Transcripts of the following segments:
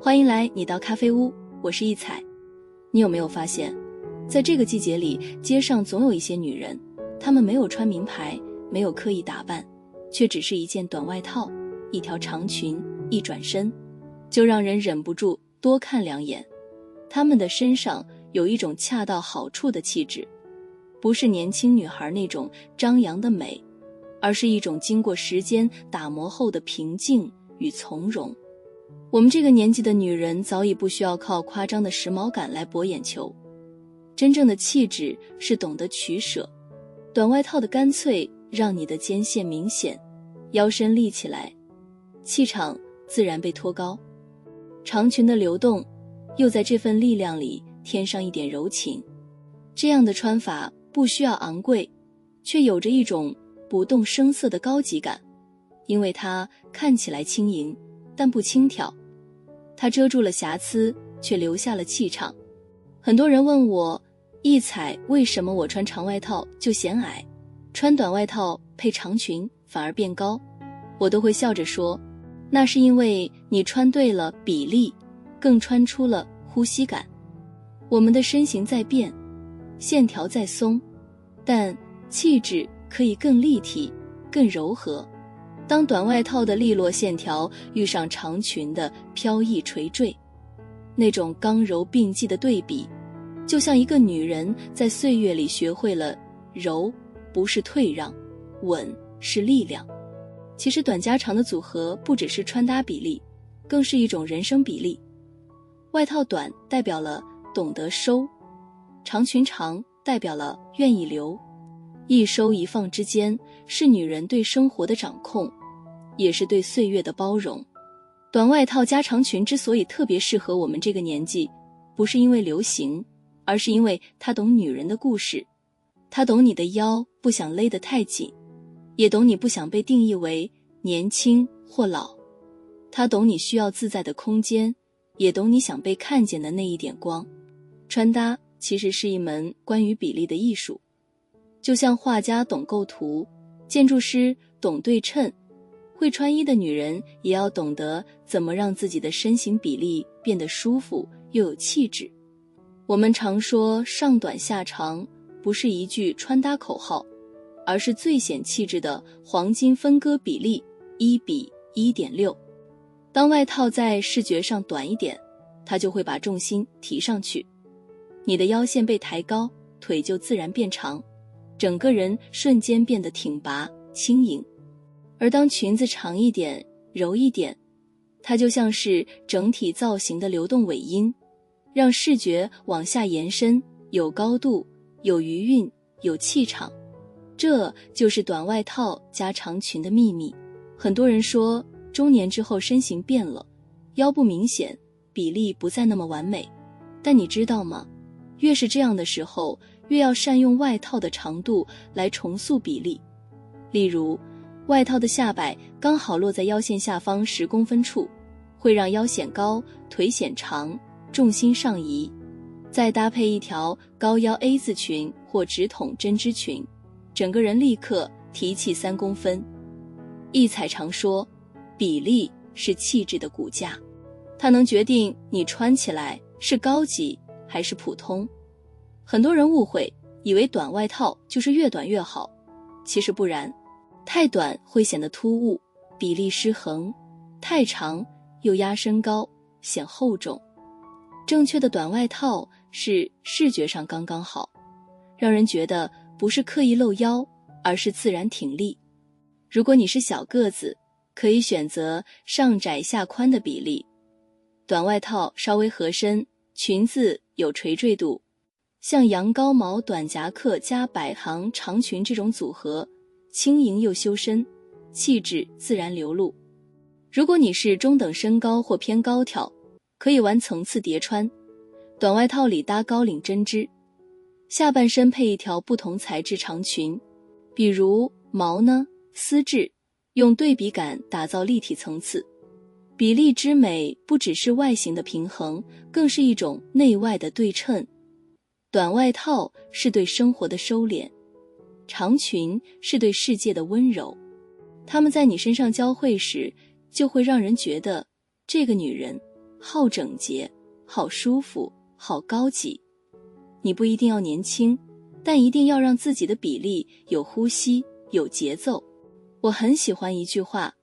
欢迎来你到咖啡屋，我是一彩。你有没有发现，在这个季节里，街上总有一些女人，她们没有穿名牌，没有刻意打扮，却只是一件短外套，一条长裙，一转身就让人忍不住多看两眼。她们的身上有一种恰到好处的气质，不是年轻女孩那种张扬的美，而是一种经过时间打磨后的平静与从容。我们这个年纪的女人早已不需要靠夸张的时髦感来博眼球，真正的气质是懂得取舍。短外套的干脆让你的肩线明显，腰身立起来，气场自然被托高。长裙的流动又在这份力量里添上一点柔情。这样的穿法不需要昂贵，却有着一种不动声色的高级感，因为它看起来轻盈，但不轻佻。它遮住了瑕疵，却留下了气场。很多人问我，一彩为什么我穿长外套就显矮，穿短外套配长裙反而变高？我都会笑着说，那是因为你穿对了比例，更穿出了呼吸感。我们的身形在变，线条在松，但气质可以更立体，更柔和。当短外套的利落线条遇上长裙的飘逸垂坠，那种刚柔并济的对比，就像一个女人在岁月里学会了柔不是退让，稳是力量。其实短加长的组合不只是穿搭比例，更是一种人生比例。外套短代表了懂得收，长裙长代表了愿意留。一收一放之间，是女人对生活的掌控，也是对岁月的包容。短外套加长裙之所以特别适合我们这个年纪，不是因为流行，而是因为它懂女人的故事。它懂你的腰不想勒得太紧，也懂你不想被定义为年轻或老。它懂你需要自在的空间，也懂你想被看见的那一点光。穿搭其实是一门关于比例的艺术，就像画家懂构图，建筑师懂对称，会穿衣的女人也要懂得怎么让自己的身形比例变得舒服又有气质。我们常说上短下长，不是一句穿搭口号，而是最显气质的黄金分割比例1:1.6。当外套在视觉上短一点，它就会把重心提上去，你的腰线被抬高，腿就自然变长，整个人瞬间变得挺拔轻盈。而当裙子长一点柔一点，它就像是整体造型的流动尾音，让视觉往下延伸，有高度，有余韵，有气场。这就是短外套加长裙的秘密。很多人说中年之后身形变了，腰不明显，比例不再那么完美，但你知道吗？越是这样的时候，越要善用外套的长度来重塑比例。例如外套的下摆刚好落在腰线下方10公分处，会让腰显高，腿显长，重心上移。再搭配一条高腰 A 字裙或直筒针织裙，整个人立刻提气3公分。一彩常说，比例是气质的骨架，它能决定你穿起来是高级还是普通。很多人误会，以为短外套就是越短越好，其实不然。太短会显得突兀，比例失衡；太长又压身高，显厚重。正确的短外套是视觉上刚刚好，让人觉得不是刻意露腰，而是自然挺立。如果你是小个子，可以选择上窄下宽的比例，短外套稍微合身，裙子有垂坠度。像羊羔毛短夹克加百行长裙这种组合，轻盈又修身，气质自然流露。如果你是中等身高或偏高挑，可以玩层次叠穿，短外套里搭高领针织，下半身配一条不同材质长裙，比如毛呢，丝质，用对比感打造立体层次。比例之美不只是外形的平衡，更是一种内外的对称。短外套是对生活的收敛，长裙是对世界的温柔。它们在你身上交汇时，就会让人觉得这个女人好整洁，好舒服，好高级。你不一定要年轻，但一定要让自己的比例有呼吸，有节奏。我很喜欢一句话，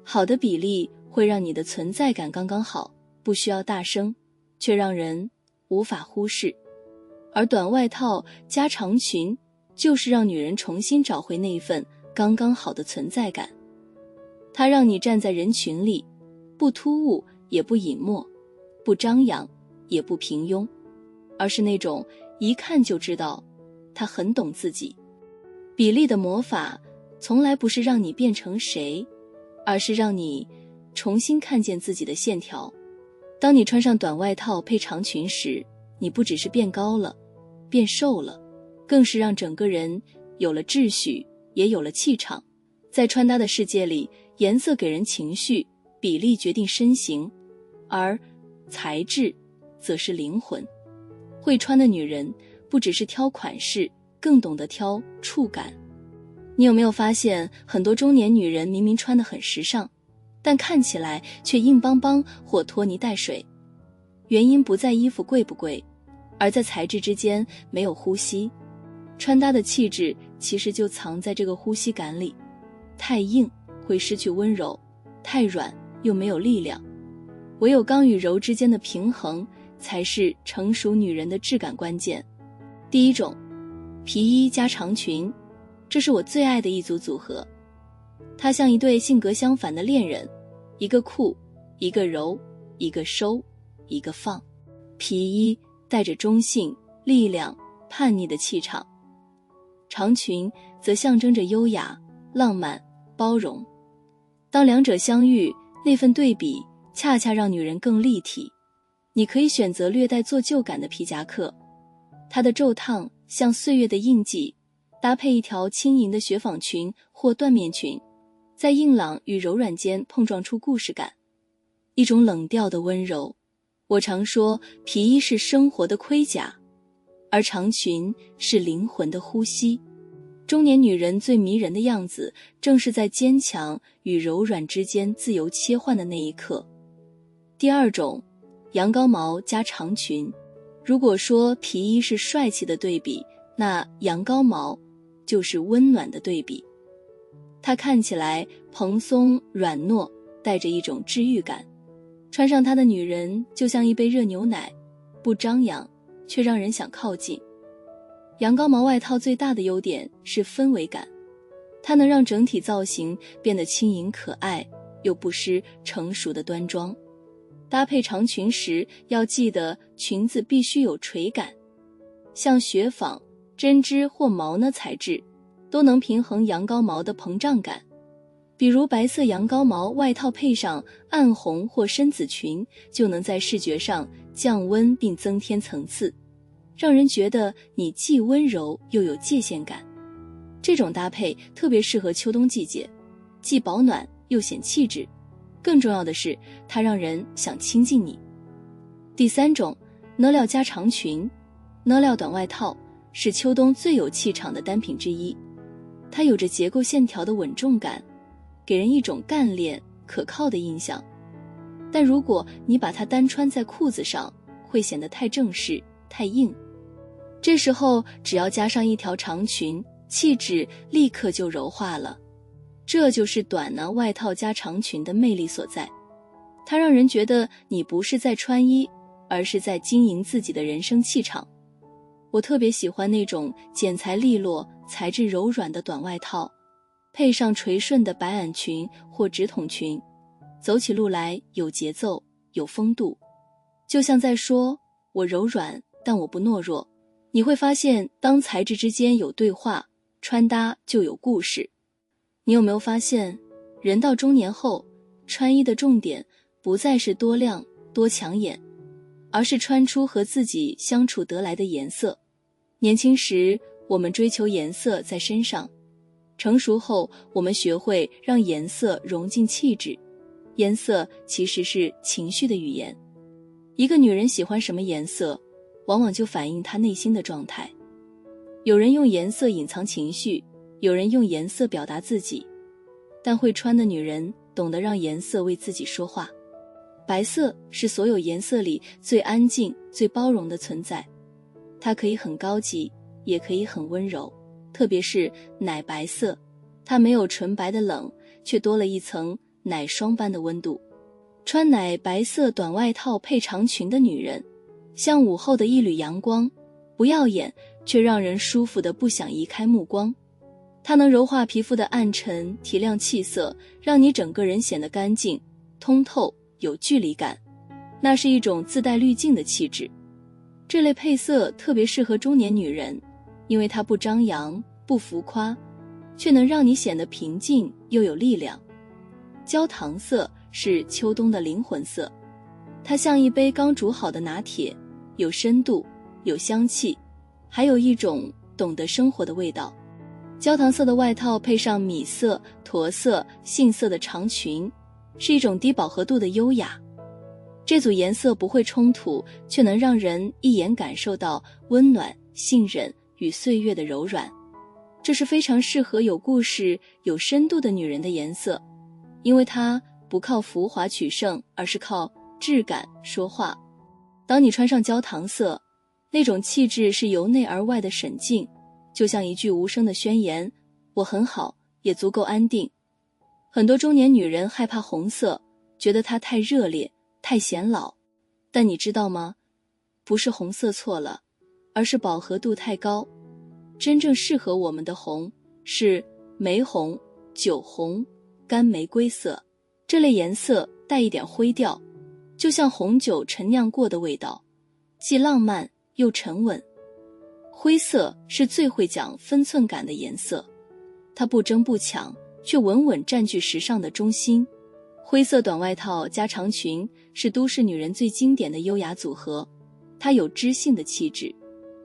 好的比例会让你的存在感刚刚好，不需要大声，却让人无法忽视。而短外套加长裙，就是让女人重新找回那一份刚刚好的存在感。它让你站在人群里，不突兀也不隐没，不张扬也不平庸，而是那种一看就知道她很懂自己。比例的魔法从来不是让你变成谁，而是让你重新看见自己的线条。当你穿上短外套配长裙时，你不只是变高了，变瘦了，更是让整个人有了秩序，也有了气场。在穿搭的世界里，颜色给人情绪，比例决定身形，而材质则是灵魂。会穿的女人不只是挑款式，更懂得挑触感。你有没有发现，很多中年女人明明穿得很时尚，但看起来却硬邦邦或拖泥带水？原因不在衣服贵不贵，而在材质之间没有呼吸。穿搭的气质其实就藏在这个呼吸感里。太硬会失去温柔，太软又没有力量。唯有刚与柔之间的平衡，才是成熟女人的质感关键。第一种，皮衣加长裙，这是我最爱的一组组合。它像一对性格相反的恋人，一个酷，一个柔，一个收，一个放。皮衣带着中性、力量、叛逆的气场，长裙则象征着优雅、浪漫、包容。当两者相遇，那份对比恰恰让女人更立体。你可以选择略带做旧感的皮夹克，它的皱烫像岁月的印记，搭配一条轻盈的雪纺裙或缎面裙，在硬朗与柔软间碰撞出故事感，一种冷调的温柔。我常说，皮衣是生活的盔甲，而长裙是灵魂的呼吸。中年女人最迷人的样子，正是在坚强与柔软之间自由切换的那一刻。第二种，羊羔毛加长裙。如果说皮衣是帅气的对比，那羊羔毛就是温暖的对比。它看起来蓬松软糯，带着一种治愈感。穿上它的女人就像一杯热牛奶，不张扬，却让人想靠近。羊羔毛外套最大的优点是氛围感，它能让整体造型变得轻盈可爱，又不失成熟的端庄。搭配长裙时，要记得裙子必须有垂感，像雪纺、针织或毛呢材质，都能平衡羊羔毛的膨胀感。比如白色羊羔毛外套配上暗红或深紫裙，就能在视觉上降温并增添层次，让人觉得你既温柔又有界限感。这种搭配特别适合秋冬季节，既保暖又显气质。更重要的是，它让人想亲近你。第三种，呢料加长裙。呢料短外套是秋冬最有气场的单品之一，它有着结构线条的稳重感，给人一种干练可靠的印象。但如果你把它单穿在裤子上，会显得太正式、太硬。这时候只要加上一条长裙，气质立刻就柔化了。这就是短呢外套加长裙的魅力所在，它让人觉得你不是在穿衣，而是在经营自己的人生气场。我特别喜欢那种剪裁利落、材质柔软的短外套，配上垂顺的白袄裙或直筒裙，走起路来有节奏、有风度，就像在说我柔软，但我不懦弱。你会发现，当材质之间有对话，穿搭就有故事。你有没有发现，人到中年后，穿衣的重点不再是多亮多抢眼，而是穿出和自己相处得来的颜色。年轻时我们追求颜色在身上，成熟后我们学会让颜色融进气质。颜色其实是情绪的语言，一个女人喜欢什么颜色，往往就反映她内心的状态。有人用颜色隐藏情绪，有人用颜色表达自己，但会穿的女人懂得让颜色为自己说话。白色是所有颜色里最安静、最包容的存在，它可以很高级，也可以很温柔，特别是奶白色，它没有纯白的冷，却多了一层奶霜般的温度。穿奶白色短外套配长裙的女人，像午后的一缕阳光，不耀眼，却让人舒服的不想移开目光。它能柔化皮肤的暗沉，提亮气色，让你整个人显得干净、通透、有距离感。那是一种自带滤镜的气质。这类配色特别适合中年女人，因为它不张扬、不浮夸，却能让你显得平静又有力量。焦糖色是秋冬的灵魂色，它像一杯刚煮好的拿铁，有深度，有香气，还有一种懂得生活的味道。焦糖色的外套配上米色、驼色、杏色的长裙，是一种低饱和度的优雅。这组颜色不会冲突，却能让人一眼感受到温暖、信任与岁月的柔软。这是非常适合有故事、有深度的女人的颜色，因为它不靠浮华取胜，而是靠质感说话。当你穿上焦糖色，那种气质是由内而外的沈静，就像一句无声的宣言，我很好，也足够安定。很多中年女人害怕红色，觉得它太热烈，太显老。但你知道吗？不是红色错了，而是饱和度太高。真正适合我们的红是玫红、酒红、干玫瑰色。这类颜色带一点灰调，就像红酒陈酿过的味道，既浪漫又沉稳。灰色是最会讲分寸感的颜色，它不争不抢，却稳稳占据时尚的中心。灰色短外套加长裙是都市女人最经典的优雅组合，它有知性的气质，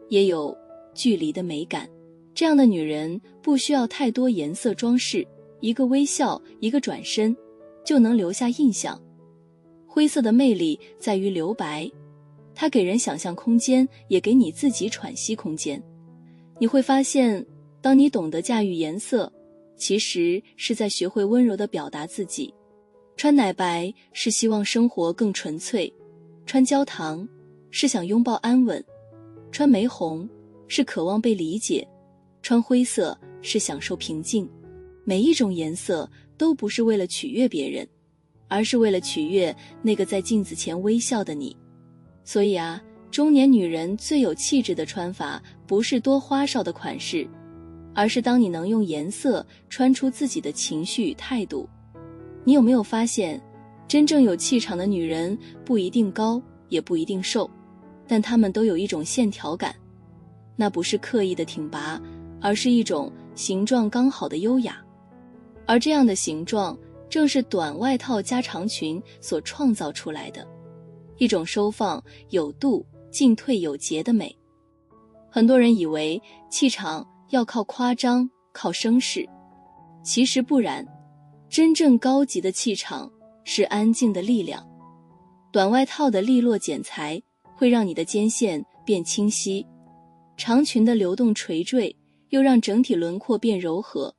也有距离的美感。这样的女人不需要太多颜色装饰，一个微笑，一个转身，就能留下印象。灰色的魅力在于留白，它给人想象空间，也给你自己喘息空间。你会发现，当你懂得驾驭颜色，其实是在学会温柔地表达自己。穿奶白是希望生活更纯粹，穿焦糖是想拥抱安稳，穿玫红是渴望被理解，穿灰色是享受平静。每一种颜色都不是为了取悦别人，而是为了取悦那个在镜子前微笑的你。所以啊，中年女人最有气质的穿法，不是多花哨的款式，而是当你能用颜色穿出自己的情绪与态度。你有没有发现，真正有气场的女人不一定高，也不一定瘦，但她们都有一种线条感，那不是刻意的挺拔，而是一种形状刚好的优雅。而这样的形状，正是短外套加长裙所创造出来的，一种收放有度、进退有节的美。很多人以为气场要靠夸张、靠声势，其实不然。真正高级的气场是安静的力量。短外套的利落剪裁会让你的肩线变清晰，长裙的流动垂坠又让整体轮廓变柔和。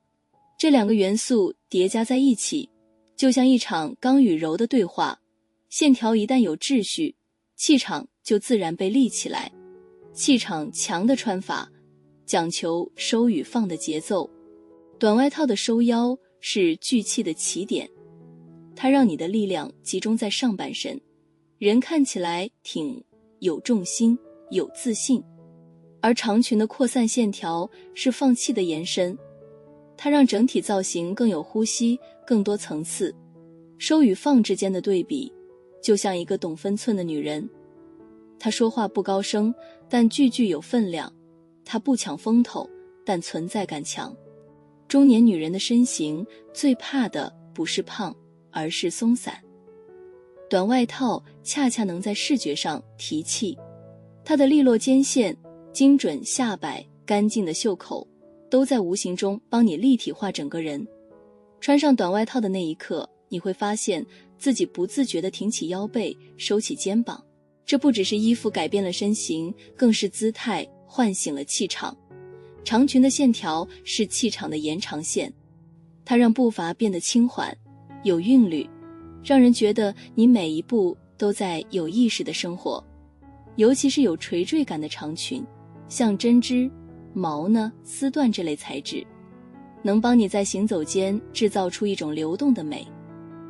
这两个元素叠加在一起，就像一场刚与柔的对话。线条一旦有秩序，气场就自然被立起来。气场强的穿法讲求收与放的节奏。短外套的收腰是聚气的起点，它让你的力量集中在上半身，人看起来挺有重心、有自信。而长裙的扩散线条是放气的延伸，它让整体造型更有呼吸、更多层次。收与放之间的对比，就像一个懂分寸的女人。她说话不高声，但句句有分量；她不抢风头，但存在感强。中年女人的身形最怕的不是胖，而是松散。短外套恰恰能在视觉上提气，它的利落肩线、精准下摆、干净的袖口，都在无形中帮你立体化整个人。穿上短外套的那一刻，你会发现自己不自觉地挺起腰背，收起肩膀。这不只是衣服改变了身形，更是姿态唤醒了气场。长裙的线条是气场的延长线，它让步伐变得轻缓、有韵律，让人觉得你每一步都在有意识的生活。尤其是有垂坠感的长裙，像针织、毛呢、丝缎这类材质，能帮你在行走间制造出一种流动的美。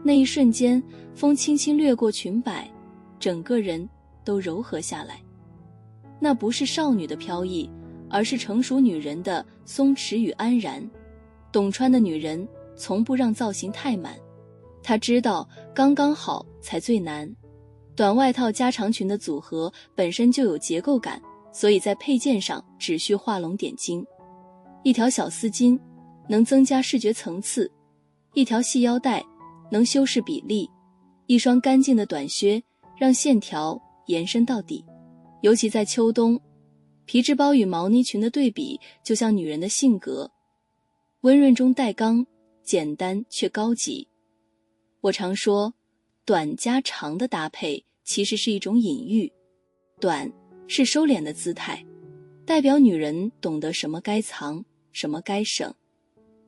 那一瞬间，风轻轻掠过裙摆，整个人都柔和下来。那不是少女的飘逸，而是成熟女人的松弛与安然。懂穿的女人从不让造型太满，她知道刚刚好才最难。短外套加长裙的组合本身就有结构感，所以在配件上只需画龙点睛。一条小丝巾能增加视觉层次，一条细腰带能修饰比例，一双干净的短靴让线条延伸到底。尤其在秋冬，皮质包与毛呢裙的对比就像女人的性格，温润中带刚，简单却高级。我常说，短加长的搭配其实是一种隐喻。短是收敛的姿态，代表女人懂得什么该藏，什么该省。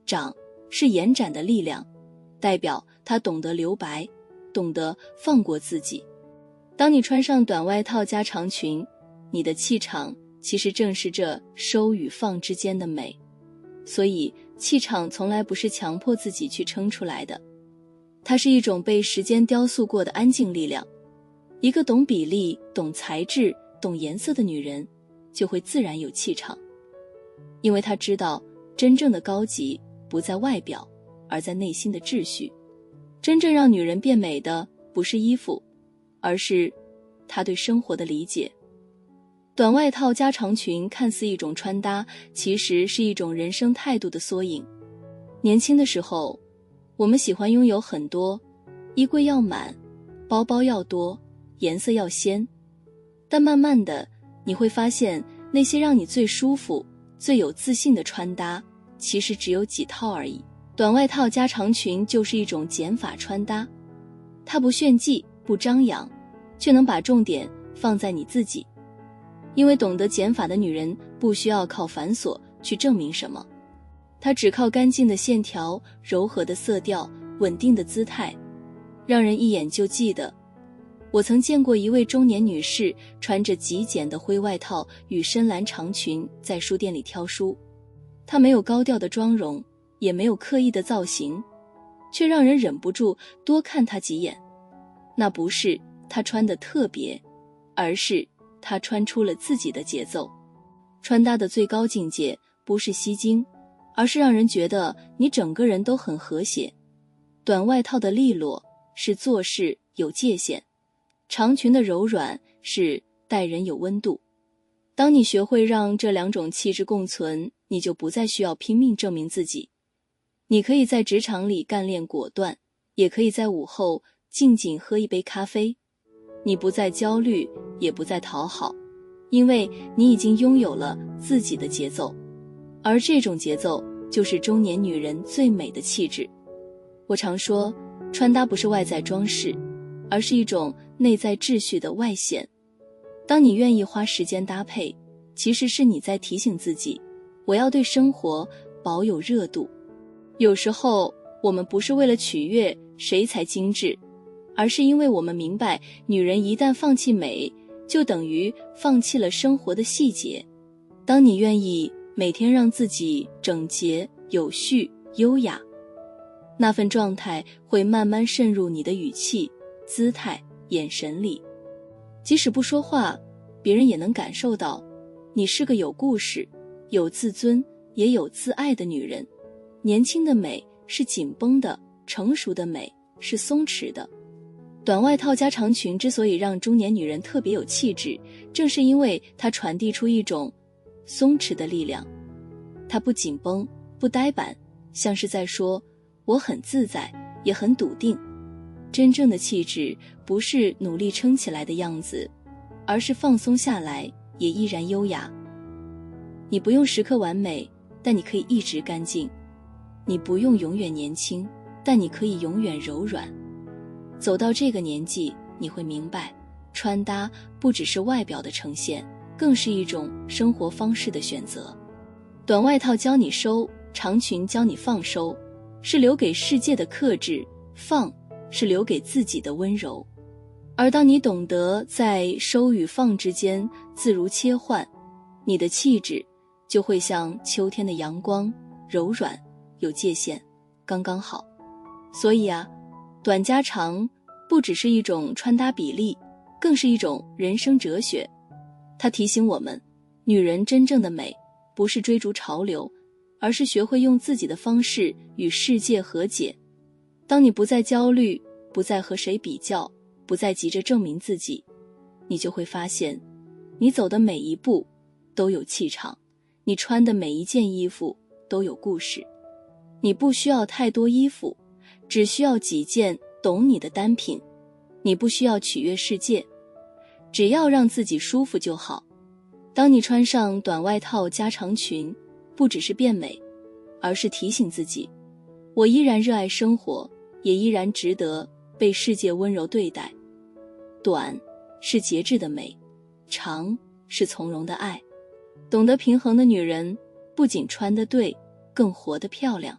长是延展的力量，代表她懂得留白，懂得放过自己。当你穿上短外套加长裙，你的气场其实正是这收与放之间的美。所以气场从来不是强迫自己去撑出来的，它是一种被时间雕塑过的安静力量。一个懂比例、懂材质、懂颜色的女人，就会自然有气场。因为她知道，真正的高级不在外表，而在内心的秩序。真正让女人变美的，不是衣服，而是她对生活的理解。短外套加长裙看似一种穿搭，其实是一种人生态度的缩影。年轻的时候，我们喜欢拥有很多，衣柜要满，包包要多，颜色要鲜。但慢慢的，你会发现，那些让你最舒服、最有自信的穿搭，其实只有几套而已。短外套加长裙就是一种减法穿搭，它不炫技，不张扬，却能把重点放在你自己。因为懂得减法的女人不需要靠繁琐去证明什么，她只靠干净的线条、柔和的色调、稳定的姿态，让人一眼就记得。我曾见过一位中年女士穿着极简的灰外套与深蓝长裙在书店里挑书，她没有高调的妆容，也没有刻意的造型，却让人忍不住多看她几眼。那不是她穿得特别，而是她穿出了自己的节奏。穿搭的最高境界不是吸睛，而是让人觉得你整个人都很和谐。短外套的利落是做事有界限，长裙的柔软是待人有温度。当你学会让这两种气质共存，你就不再需要拼命证明自己。你可以在职场里干练果断，也可以在午后静静喝一杯咖啡。你不再焦虑，也不再讨好，因为你已经拥有了自己的节奏。而这种节奏就是中年女人最美的气质。我常说，穿搭不是外在装饰，而是一种内在秩序的外显。当你愿意花时间搭配，其实是你在提醒自己，我要对生活保有热度。有时候我们不是为了取悦谁才精致，而是因为我们明白，女人一旦放弃美，就等于放弃了生活的细节。当你愿意每天让自己整洁、有序、优雅，那份状态会慢慢渗入你的语气、姿态、眼神里。即使不说话，别人也能感受到你是个有故事、有自尊也有自爱的女人。年轻的美是紧绷的，成熟的美是松弛的。短外套加长裙之所以让中年女人特别有气质，正是因为它传递出一种松弛的力量。它不紧绷，不呆板，像是在说我很自在，也很笃定。真正的气质不是努力撑起来的样子，而是放松下来也依然优雅。你不用时刻完美，但你可以一直干净。你不用永远年轻，但你可以永远柔软。走到这个年纪，你会明白，穿搭不只是外表的呈现，更是一种生活方式的选择。短外套教你收，长裙教你放收，是留给世界的克制。放是留给自己的温柔。而当你懂得在收与放之间自如切换，你的气质就会像秋天的阳光，柔软，有界限，刚刚好。所以啊，短加长不只是一种穿搭比例，更是一种人生哲学。它提醒我们，女人真正的美不是追逐潮流，而是学会用自己的方式与世界和解。当你不再焦虑，不再和谁比较，不再急着证明自己，你就会发现，你走的每一步都有气场，你穿的每一件衣服都有故事。你不需要太多衣服，只需要几件懂你的单品。你不需要取悦世界，只要让自己舒服就好。当你穿上短外套加长裙，不只是变美，而是提醒自己，我依然热爱生活，也依然值得被世界温柔对待。短是节制的美，长是从容的爱。懂得平衡的女人，不仅穿得对，更活得漂亮。